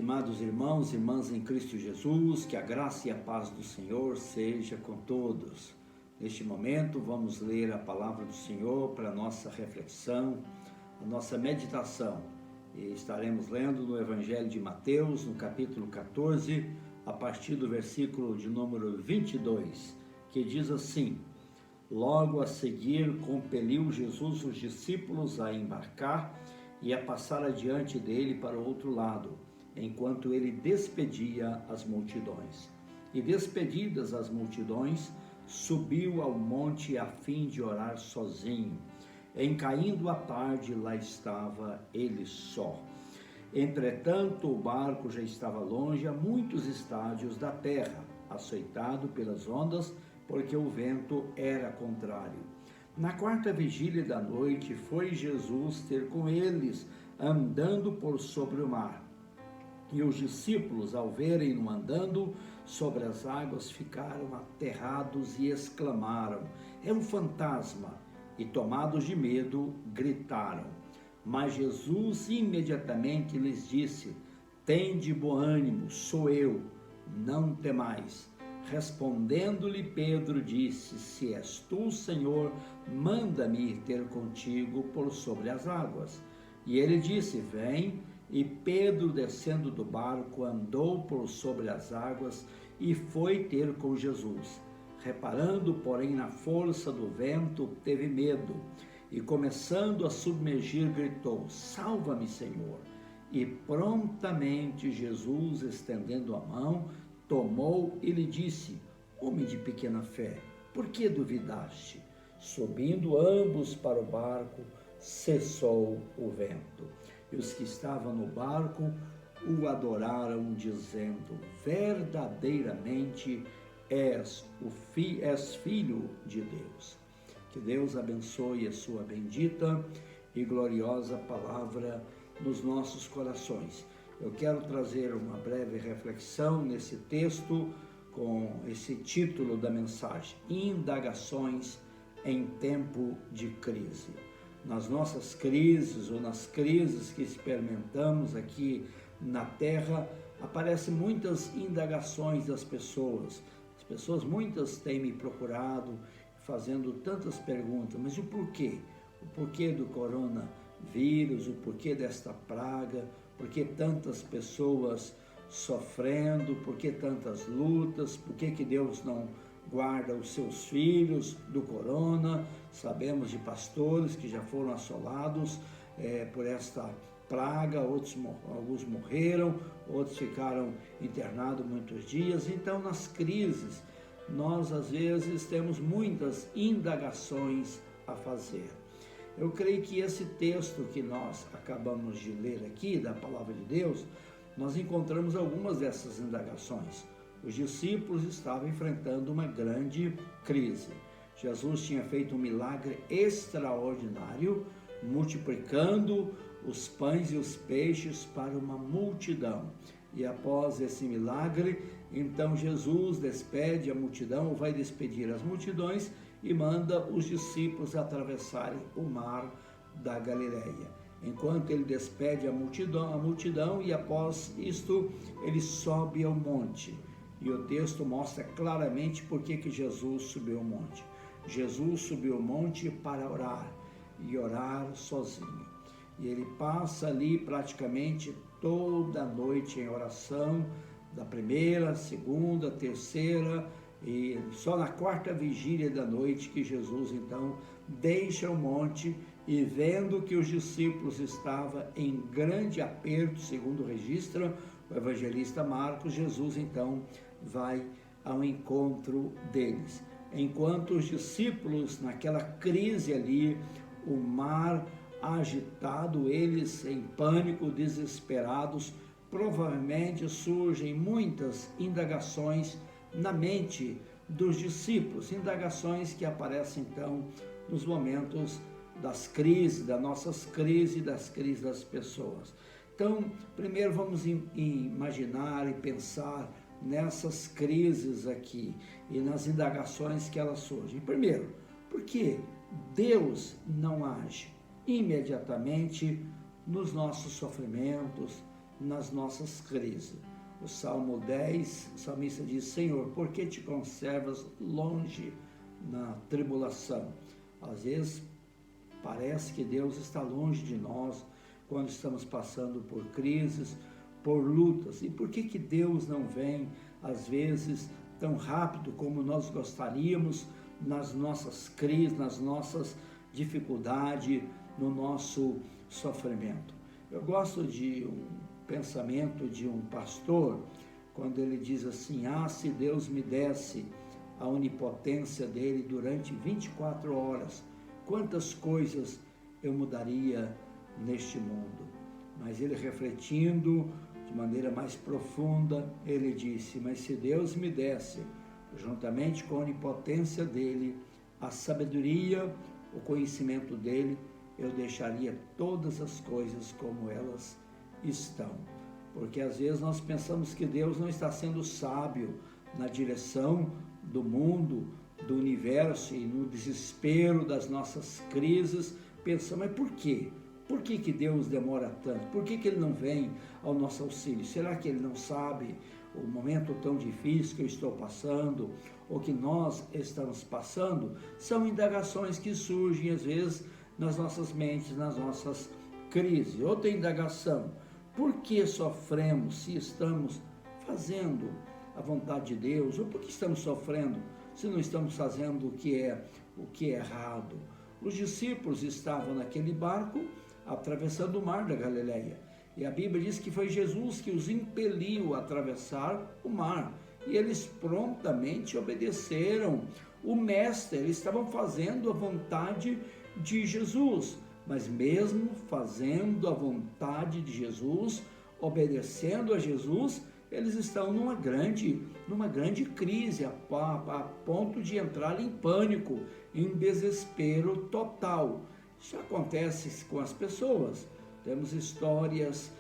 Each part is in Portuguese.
Estimados irmãos e irmãs em Cristo Jesus, que a graça e a paz do Senhor seja com todos. Neste momento vamos ler a palavra do Senhor para a nossa reflexão, a nossa meditação. E estaremos lendo no Evangelho de Mateus, no capítulo 14, a partir do versículo de número 22, que diz assim: Logo a seguir compeliu Jesus os discípulos a embarcar e a passar adiante dele para o outro lado, enquanto ele despedia as multidões. E despedidas as multidões, subiu ao monte a fim de orar sozinho. Em caindo a tarde, lá estava ele só. Entretanto, o barco já estava longe a muitos estádios da terra, açoitado pelas ondas, porque o vento era contrário. Na quarta vigília da noite, foi Jesus ter com eles, andando por sobre o mar. E os discípulos, ao verem-no andando sobre as águas, ficaram aterrados e exclamaram: é um fantasma! E tomados de medo, gritaram. Mas Jesus imediatamente lhes disse: tende bom ânimo, sou eu, não temais. Respondendo-lhe Pedro, disse: se és tu, Senhor, manda-me ir ter contigo por sobre as águas. E ele disse: vem. E Pedro, descendo do barco, andou por sobre as águas e foi ter com Jesus. Reparando, porém, na força do vento, teve medo e, começando a submergir, gritou: salva-me, Senhor! E prontamente Jesus, estendendo a mão, tomou e lhe disse: homem de pequena fé, por que duvidaste? Subindo ambos para o barco, cessou o vento. E os que estavam no barco o adoraram, dizendo: verdadeiramente és filho de Deus. Que Deus abençoe a sua bendita e gloriosa palavra nos nossos corações. Eu quero trazer uma breve reflexão nesse texto com esse título da mensagem: Indagações em tempo de crise. Nas nossas crises ou nas crises que experimentamos aqui na Terra, aparecem muitas indagações das pessoas. As pessoas, muitas, têm me procurado, fazendo tantas perguntas: mas o porquê? O porquê do coronavírus, o porquê desta praga, por que tantas pessoas sofrendo, por que tantas lutas, por que Deus não guarda os seus filhos do corona. Sabemos de pastores que já foram assolados por esta praga, alguns morreram, outros ficaram internados muitos dias. Então, nas crises, nós às vezes temos muitas indagações a fazer. Eu creio que esse texto que nós acabamos de ler aqui, da Palavra de Deus, nós encontramos algumas dessas indagações. Os discípulos estavam enfrentando uma grande crise. Jesus tinha feito um milagre extraordinário, multiplicando os pães e os peixes para uma multidão. E após esse milagre, então Jesus despede a multidão, ou vai despedir as multidões, e manda os discípulos atravessarem o mar da Galileia. Enquanto ele despede a multidão, e após isto ele sobe ao monte. E o texto mostra claramente por que Jesus subiu ao monte. Jesus subiu ao monte para orar, e orar sozinho. E ele passa ali praticamente toda a noite em oração, da primeira, segunda, terceira, e só na quarta vigília da noite que Jesus então deixa o monte, e vendo que os discípulos estavam em grande aperto, segundo registra o evangelista Marcos, Jesus então vai ao encontro deles. Enquanto os discípulos, naquela crise ali, o mar agitado, eles em pânico, desesperados, provavelmente surgem muitas indagações na mente dos discípulos, indagações que aparecem então nos momentos das crises, das nossas crises, das crises das pessoas. Então, primeiro vamos imaginar e pensar nessas crises aqui e nas indagações que elas surgem. Primeiro, por que Deus não age imediatamente nos nossos sofrimentos, nas nossas crises. O Salmo 10, o salmista diz: Senhor, por que te conservas longe na tribulação? Às vezes parece que Deus está longe de nós quando estamos passando por crises, por lutas. E por que Deus não vem, às vezes, tão rápido como nós gostaríamos nas nossas crises, nas nossas dificuldades, no nosso sofrimento? Eu gosto de um pensamento de um pastor, quando ele diz assim: se Deus me desse a onipotência dele durante 24 horas, quantas coisas eu mudaria neste mundo. Mas ele, refletindo de maneira mais profunda, ele disse: mas se Deus me desse, juntamente com a onipotência dele, a sabedoria, o conhecimento dele, eu deixaria todas as coisas como elas estão. Porque às vezes nós pensamos que Deus não está sendo sábio na direção do mundo, do universo, e no desespero das nossas crises, pensamos: mas por quê? Por que Deus demora tanto? Por que Ele não vem ao nosso auxílio? Será que Ele não sabe o momento tão difícil que eu estou passando, ou que nós estamos passando? São indagações que surgem às vezes nas nossas mentes, nas nossas crises. Outra indagação: por que sofremos se estamos fazendo a vontade de Deus? Ou por que estamos sofrendo se não estamos fazendo o que é errado? Os discípulos estavam naquele barco atravessando o mar da Galileia, e a Bíblia diz que foi Jesus que os impeliu a atravessar o mar, e eles prontamente obedeceram o mestre. Eles estavam fazendo a vontade de Jesus, mas mesmo fazendo a vontade de Jesus, obedecendo a Jesus, eles estão numa grande crise, a ponto de entrar em pânico, em desespero total. Isso acontece com as pessoas. Temos histórias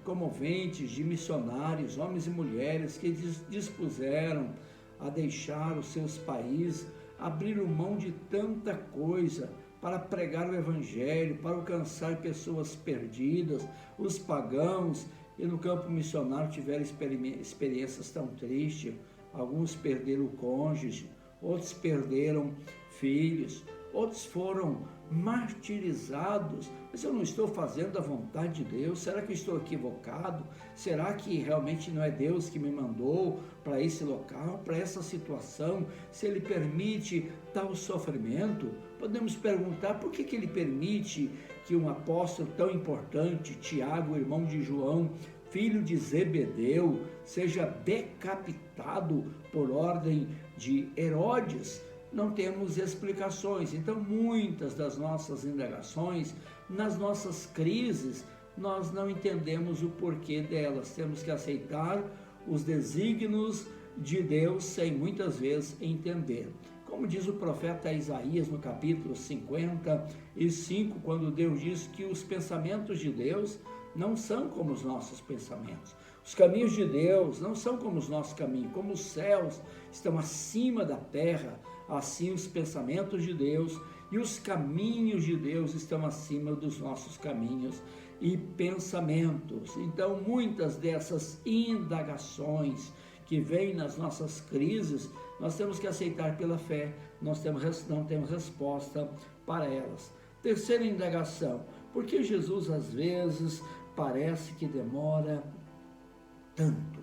comoventes de missionários, homens e mulheres, que dispuseram a deixar os seus países, abriram mão de tanta coisa para pregar o Evangelho, para alcançar pessoas perdidas, os pagãos, e no campo missionário tiveram experiências tão tristes. Alguns perderam o cônjuge, outros perderam filhos, outros foram martirizados. Mas eu não estou fazendo a vontade de Deus? Será que eu estou equivocado? Será que realmente não é Deus que me mandou para esse local, para essa situação? Se Ele permite tal sofrimento, podemos perguntar por que Ele permite que um apóstolo tão importante, Tiago, irmão de João, filho de Zebedeu, seja decapitado por ordem de Herodes. Não temos explicações. Então, muitas das nossas indagações, nas nossas crises, nós não entendemos o porquê delas. Temos que aceitar os desígnios de Deus sem muitas vezes entender. Como diz o profeta Isaías no capítulo 55, quando Deus diz que os pensamentos de Deus não são como os nossos pensamentos. Os caminhos de Deus não são como os nossos caminhos. Como os céus estão acima da terra, assim os pensamentos de Deus e os caminhos de Deus estão acima dos nossos caminhos e pensamentos. Então, muitas dessas indagações que vêm nas nossas crises, nós temos que aceitar pela fé. Nós não temos resposta para elas. Terceira indagação: por que Jesus às vezes parece que demora tanto?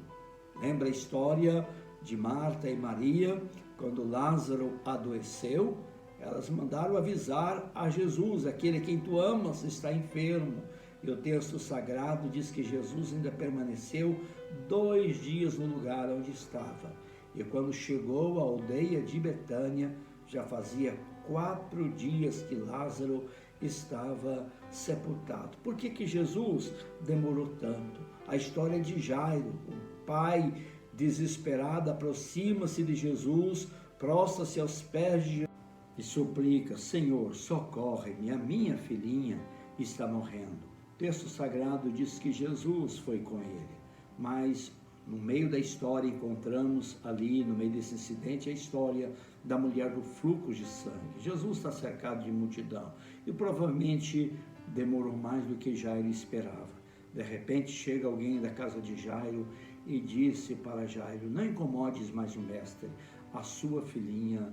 Lembra a história de Marta e Maria? Quando Lázaro adoeceu, elas mandaram avisar a Jesus: aquele a quem tu amas está enfermo. E o texto sagrado diz que Jesus ainda permaneceu 2 dias no lugar onde estava. E quando chegou à aldeia de Betânia, já fazia 4 dias que Lázaro estava sepultado. Por que Jesus demorou tanto? A história de Jairo, o pai desesperado, aproxima-se de Jesus, prostra-se aos pés de Jesus e suplica: Senhor, socorre-me, a minha filhinha está morrendo. O texto sagrado diz que Jesus foi com ele, mas no meio da história encontramos ali, no meio desse incidente, a história da mulher do fluxo de sangue. Jesus está cercado de multidão e provavelmente demorou mais do que Jairo esperava. De repente chega alguém da casa de Jairo e disse para Jairo: não incomodes mais o mestre, a sua filhinha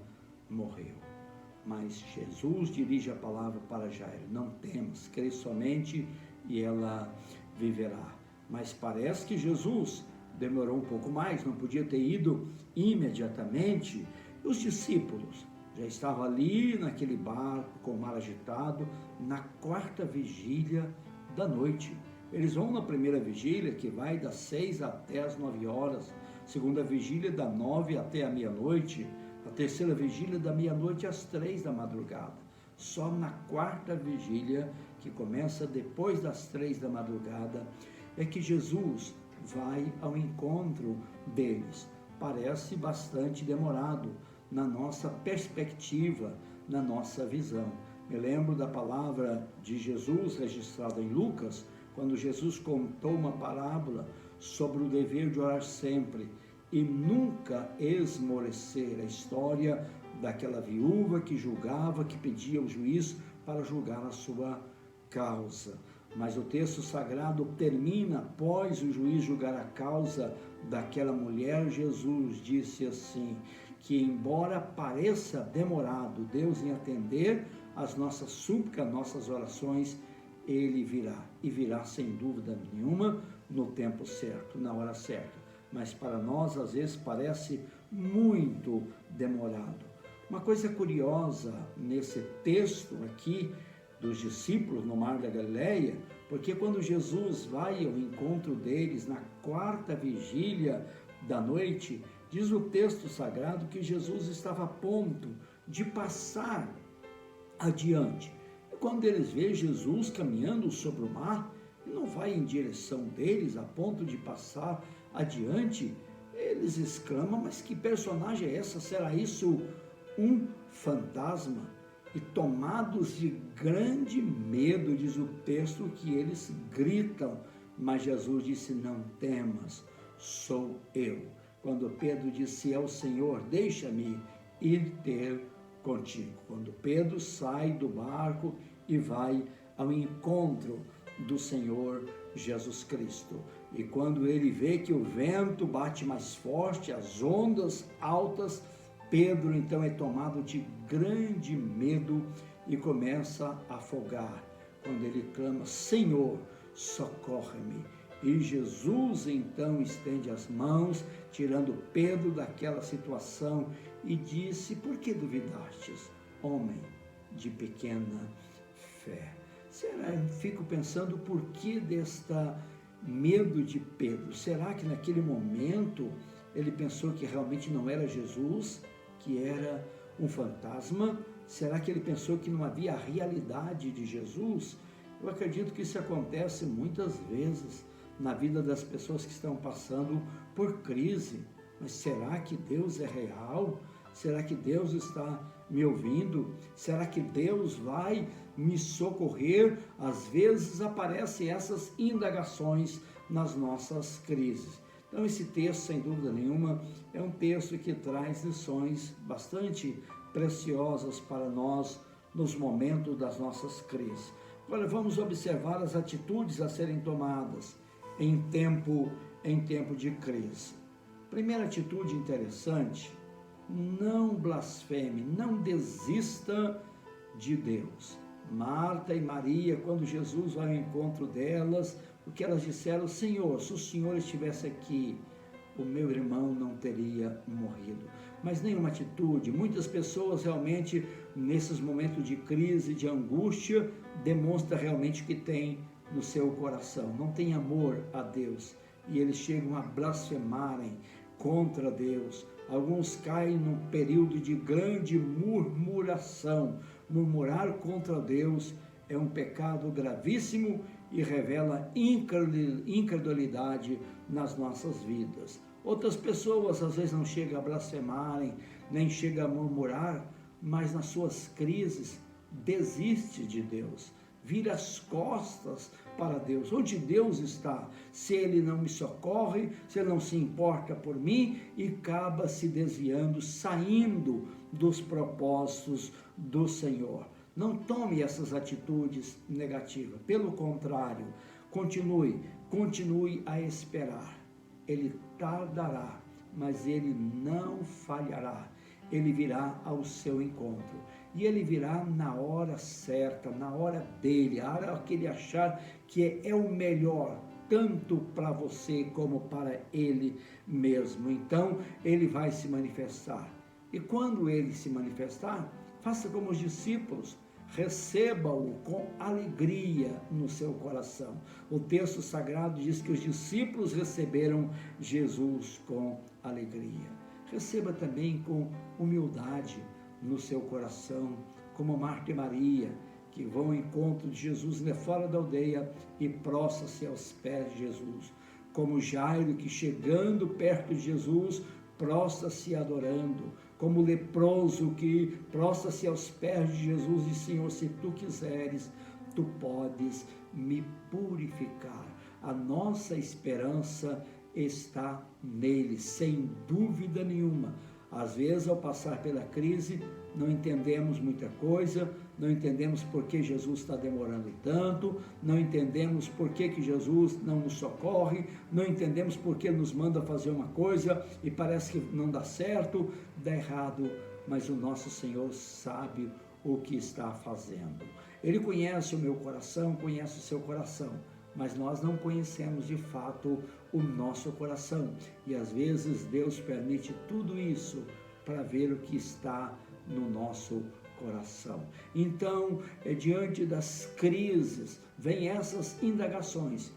morreu. Mas Jesus dirige a palavra para Jairo: não temas, crê somente e ela viverá. Mas parece que Jesus demorou um pouco mais, não podia ter ido imediatamente. Os discípulos já estavam ali naquele barco com o mar agitado, na quarta vigília da noite. Eles vão na primeira vigília, que vai das 6 até as 9 horas, segunda vigília da 9 até a meia-noite, a terceira vigília da meia-noite às 3 da madrugada. Só na quarta vigília, que começa depois das 3 da madrugada, é que Jesus vai ao encontro deles. Parece bastante demorado na nossa perspectiva, na nossa visão. Me lembro da palavra de Jesus registrada em Lucas, quando Jesus contou uma parábola sobre o dever de orar sempre e nunca esmorecer. A história daquela viúva que julgava, que pedia ao juiz para julgar a sua causa. Mas o texto sagrado termina: após o juiz julgar a causa daquela mulher, Jesus disse assim, que embora pareça demorado Deus em atender as nossas súplicas, nossas orações, Ele virá, e virá sem dúvida nenhuma no tempo certo, na hora certa. Mas para nós às vezes parece muito demorado. Uma coisa curiosa nesse texto aqui dos discípulos no Mar da Galileia, porque quando Jesus vai ao encontro deles na quarta vigília da noite, diz o texto sagrado que Jesus estava a ponto de passar adiante. E quando eles veem Jesus caminhando sobre o mar, e não vai em direção deles a ponto de passar adiante, eles exclamam: mas que personagem é essa? Será isso um fantasma? E tomados de grande medo, diz o texto, que eles gritam. Mas Jesus disse: não temas, sou eu. Quando Pedro disse ao Senhor: deixa-me ir ter contigo. Quando Pedro sai do barco e vai ao encontro do Senhor Jesus Cristo. E quando ele vê que o vento bate mais forte, as ondas altas, Pedro então é tomado de grande medo e começa a afogar. Quando ele clama: Senhor, socorre-me. E Jesus então estende as mãos, tirando Pedro daquela situação, e disse: por que duvidastes, homem de pequena fé? Será? Eu fico pensando por que desta medo de Pedro. Será que naquele momento ele pensou que realmente não era Jesus, que era um fantasma? Será que ele pensou que não havia a realidade de Jesus? Eu acredito que isso acontece muitas vezes na vida das pessoas que estão passando por crise. Mas será que Deus é real? Será que Deus está me ouvindo? Será que Deus vai me socorrer? Às vezes aparecem essas indagações nas nossas crises. Então esse texto, sem dúvida nenhuma, é um texto que traz lições bastante preciosas para nós nos momentos das nossas crises. Agora vamos observar as atitudes a serem tomadas em tempo de crise. Primeira atitude interessante: não blasfeme, não desista de Deus. Marta e Maria, quando Jesus vai ao encontro delas, o que elas disseram: Senhor, se o Senhor estivesse aqui, o meu irmão não teria morrido. Mas nenhuma atitude. Muitas pessoas realmente, nesses momentos de crise, de angústia, demonstram realmente o que tem no seu coração. Não tem amor a Deus. E eles chegam a blasfemarem contra Deus. Alguns caem num período de grande murmuração. Murmurar contra Deus é um pecado gravíssimo e revela incredulidade nas nossas vidas. Outras pessoas às vezes não chegam a blasfemarem, nem chegam a murmurar, mas nas suas crises desiste de Deus, vira as costas para Deus. Onde Deus está? Se Ele não me socorre, se Ele não se importa por mim, e acaba se desviando, saindo dos propósitos do Senhor. Não tome essas atitudes negativas. Pelo contrário, Continue a esperar. Ele tardará, mas ele não falhará. Ele virá ao seu encontro. E ele virá na hora certa, na hora dele, a hora que ele achar que é o melhor, tanto para você como para ele mesmo. Então, ele vai se manifestar. E quando ele se manifestar, faça como os discípulos, receba-o com alegria no seu coração. O texto sagrado diz que os discípulos receberam Jesus com alegria. Receba também com humildade no seu coração, como Marta e Maria, que vão ao encontro de Jesus fora da aldeia e prostra-se aos pés de Jesus. Como Jairo, que chegando perto de Jesus, prostra-se adorando. Como o leproso, que prostra-se aos pés de Jesus e diz: Senhor, se tu quiseres, tu podes me purificar. A nossa esperança está nele, sem dúvida nenhuma. Às vezes, ao passar pela crise, não entendemos muita coisa, não entendemos por que Jesus está demorando tanto, não entendemos por que Jesus não nos socorre, não entendemos por que nos manda fazer uma coisa e parece que não dá certo, dá errado, mas o nosso Senhor sabe o que está fazendo. Ele conhece o meu coração, conhece o seu coração, mas nós não conhecemos de fato o nosso coração. E às vezes Deus permite tudo isso para ver o que está no nosso coração. Então, diante das crises, vem essas indagações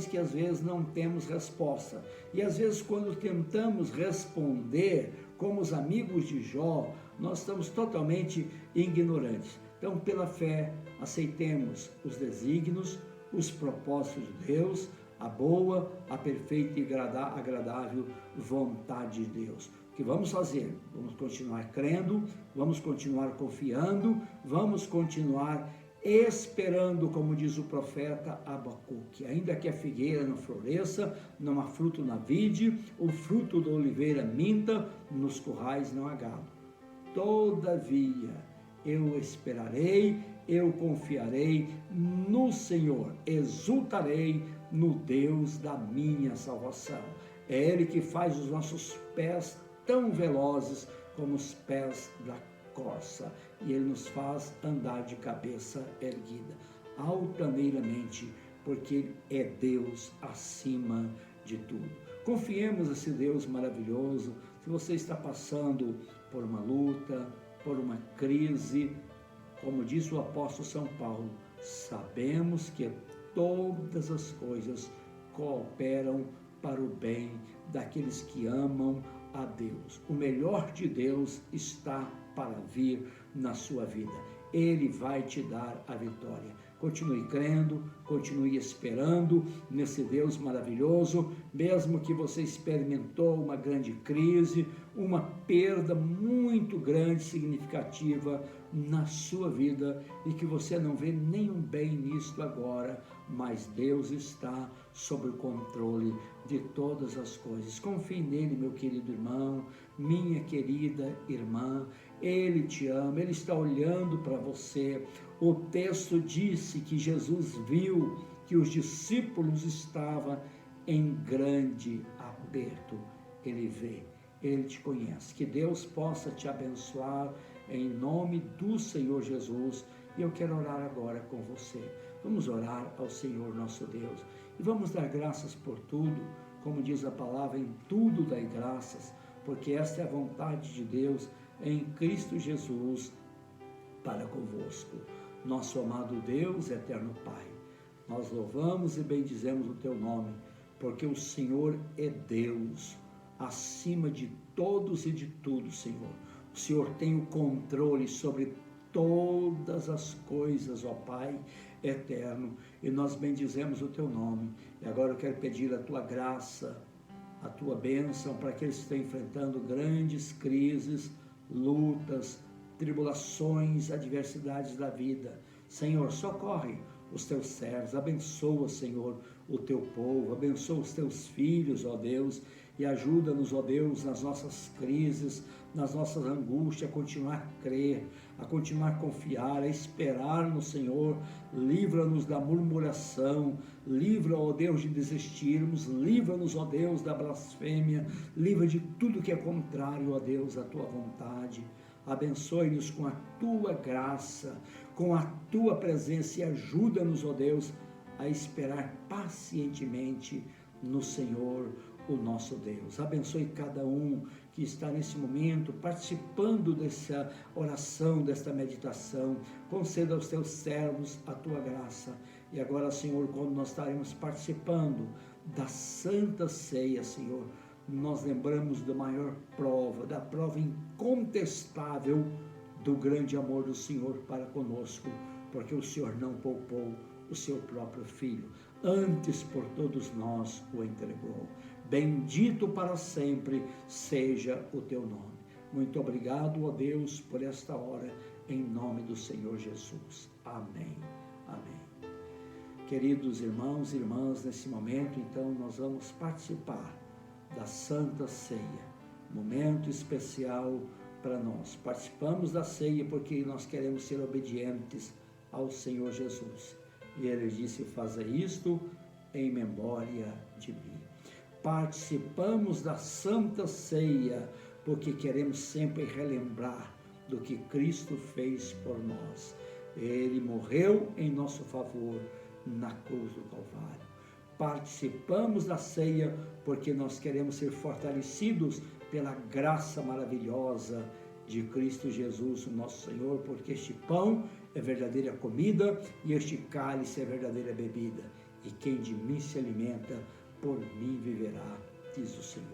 que às vezes não temos resposta. E às vezes quando tentamos responder, como os amigos de Jó, nós estamos totalmente ignorantes. Então, pela fé, aceitemos os desígnios, os propósitos de Deus, a boa, a perfeita e agradável vontade de Deus. O que vamos fazer? Vamos continuar crendo, vamos continuar confiando, vamos continuar esperando, como diz o profeta Abacuque. Ainda que a figueira não floresça, não há fruto na vide, o fruto da oliveira minta, nos currais não há gado. Todavia, eu esperarei, eu confiarei no Senhor, exultarei no Deus da minha salvação. É Ele que faz os nossos pés tão velozes como os pés da corça, e Ele nos faz andar de cabeça erguida, altaneiramente, porque é Deus acima de tudo. Confiemos nesse Deus maravilhoso. Se você está passando por uma luta, por uma crise, como diz o apóstolo São Paulo, sabemos que todas as coisas cooperam para o bem daqueles que amam a Deus. O melhor de Deus está para vir na sua vida. Ele vai te dar a vitória. Continue crendo, continue esperando nesse Deus maravilhoso, mesmo que você experimentou uma grande crise, uma perda muito grande, significativa na sua vida e que você não vê nenhum bem nisto agora, mas Deus está sob o controle de todas as coisas. Confie nele, meu querido irmão, minha querida irmã. Ele te ama, Ele está olhando para você. O texto disse que Jesus viu que os discípulos estavam em grande aperto. Ele vê, Ele te conhece. Que Deus possa te abençoar em nome do Senhor Jesus. E eu quero orar agora com você. Vamos orar ao Senhor nosso Deus e vamos dar graças por tudo, como diz a palavra, em tudo dai graças, porque esta é a vontade de Deus em Cristo Jesus para convosco. Nosso amado Deus, eterno Pai, nós louvamos e bendizemos o Teu nome, porque o Senhor é Deus, acima de todos e de tudo, Senhor. O Senhor tem o controle sobre todas as coisas, ó Pai eterno, e nós bendizemos o Teu nome. E agora eu quero pedir a Tua graça, a Tua bênção para aqueles que estão enfrentando grandes crises, lutas, tribulações, adversidades da vida. Senhor, socorre os Teus servos, abençoa, Senhor, o Teu povo, abençoa os Teus filhos, ó Deus, e ajuda-nos, ó Deus, nas nossas crises, nas nossas angústias, a continuar a crer, a continuar a confiar, a esperar no Senhor. Livra-nos da murmuração, livra, ó Deus, de desistirmos, livra-nos, ó Deus, da blasfêmia, livra de tudo que é contrário, ó Deus, à tua vontade. Abençoe-nos com a tua graça, com a tua presença, e ajuda-nos, ó Deus, a esperar pacientemente no Senhor, o nosso Deus. Abençoe cada um que está nesse momento participando dessa oração, desta meditação. Conceda aos teus servos a tua graça. E agora, Senhor, quando nós estaremos participando da Santa Ceia, Senhor, nós lembramos da maior prova, da prova incontestável do grande amor do Senhor para conosco, porque o Senhor não poupou o seu próprio Filho, antes por todos nós o entregou. Bendito para sempre seja o teu nome. Muito obrigado, ó Deus, por esta hora, em nome do Senhor Jesus. Amém. Amém. Queridos irmãos e irmãs, nesse momento, então, nós vamos participar da Santa Ceia, momento especial para nós. Participamos da ceia porque nós queremos ser obedientes ao Senhor Jesus. E ele disse: faça isto em memória de mim. Participamos da Santa Ceia porque queremos sempre relembrar do que Cristo fez por nós. Ele morreu em nosso favor na cruz do Calvário. Participamos da ceia porque nós queremos ser fortalecidos pela graça maravilhosa de Cristo Jesus, o nosso Senhor, porque este pão é verdadeira comida e este cálice é verdadeira bebida. E quem de mim se alimenta, por mim viverá, diz o Senhor.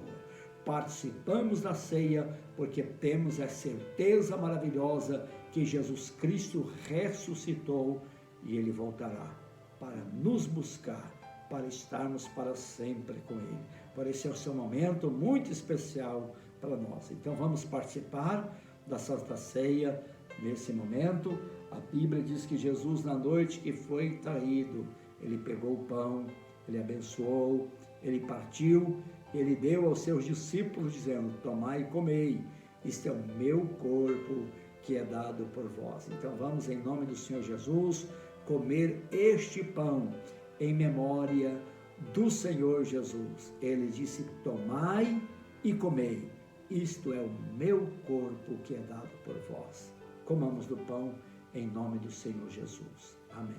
Participamos da ceia porque temos a certeza maravilhosa que Jesus Cristo ressuscitou e Ele voltará para nos buscar, para estarmos para sempre com Ele. Por esse é o seu momento muito especial para nós. Então vamos participar da Santa Ceia nesse momento. A Bíblia diz que Jesus, na noite que foi traído, Ele pegou o pão, Ele abençoou, Ele partiu, Ele deu aos seus discípulos, dizendo: tomai e comei, isto é o meu corpo que é dado por vós. Então vamos, em nome do Senhor Jesus, comer este pão em memória do Senhor Jesus. Ele disse: tomai e comei, isto é o meu corpo que é dado por vós. Comamos do pão em nome do Senhor Jesus. Amém.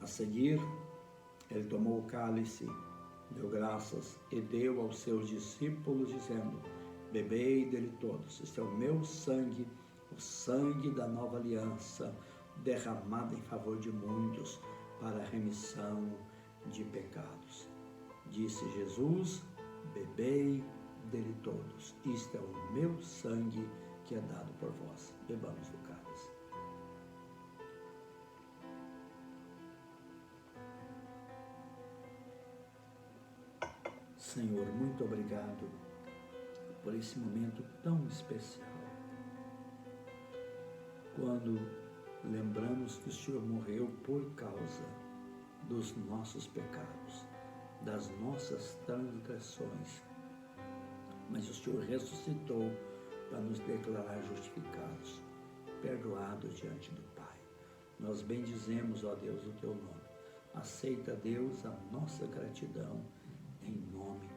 A seguir, ele tomou o cálice, deu graças e deu aos seus discípulos, dizendo: bebei dele todos, este é o meu sangue, o sangue da nova aliança, derramado em favor de muitos, para a remissão de pecados. Disse Jesus: bebei dele todos, isto é o meu sangue que é dado por vós. Bebamos do cálice. Senhor, muito obrigado por esse momento tão especial, quando lembramos que o Senhor morreu por causa dos nossos pecados, das nossas transgressões, mas o Senhor ressuscitou para nos declarar justificados, perdoados diante do Pai. Nós bendizemos, ó Deus, o teu nome. Aceita, Deus, a nossa gratidão, em nome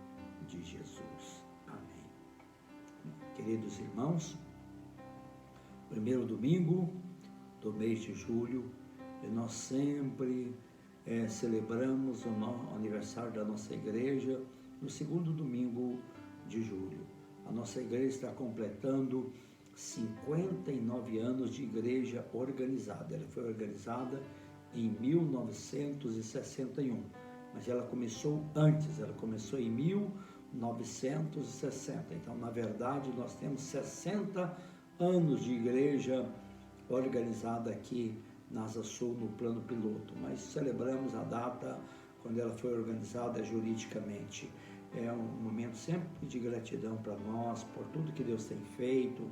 de Jesus. Amém. Queridos irmãos, primeiro domingo do mês de julho, nós sempre celebramos o aniversário da nossa igreja no segundo domingo de julho. A nossa igreja está completando 59 anos de igreja organizada. Ela foi organizada em 1961. Mas ela começou antes, ela começou em 1960. Então, na verdade, nós temos 60 anos de igreja organizada aqui na Asa Sul, no plano piloto. Mas celebramos a data quando ela foi organizada juridicamente. É um momento sempre de gratidão para nós, por tudo que Deus tem feito,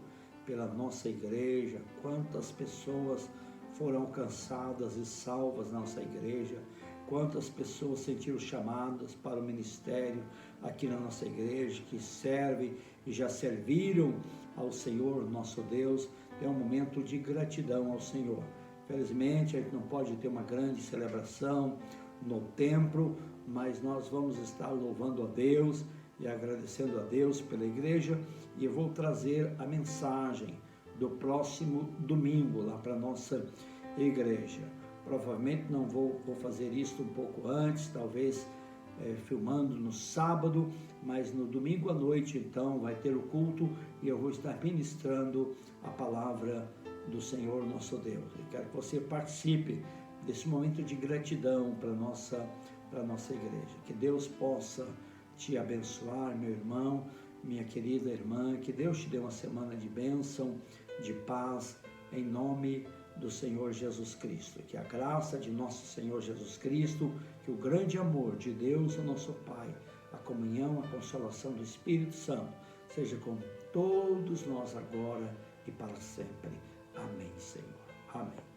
pela nossa igreja, quantas pessoas foram alcançadas e salvas na nossa igreja, quantas pessoas sentiram chamadas para o ministério aqui na nossa igreja, que servem e já serviram ao Senhor, nosso Deus. É um momento de gratidão ao Senhor. Felizmente, a gente não pode ter uma grande celebração no templo, mas nós vamos estar louvando a Deus e agradecendo a Deus pela igreja, e eu vou trazer a mensagem do próximo domingo lá para a nossa igreja. Provavelmente não vou fazer isso um pouco antes, talvez filmando no sábado, mas no domingo à noite então vai ter o culto e eu vou estar ministrando a palavra do Senhor nosso Deus. Eu quero que você participe desse momento de gratidão para a nossa igreja. Que Deus possa te abençoar, meu irmão, minha querida irmã, que Deus te dê uma semana de bênção, de paz, em nome do Senhor Jesus Cristo. Que a graça de nosso Senhor Jesus Cristo, que o grande amor de Deus, o nosso Pai, a comunhão, a consolação do Espírito Santo, seja com todos nós agora e para sempre. Amém, Senhor. Amém.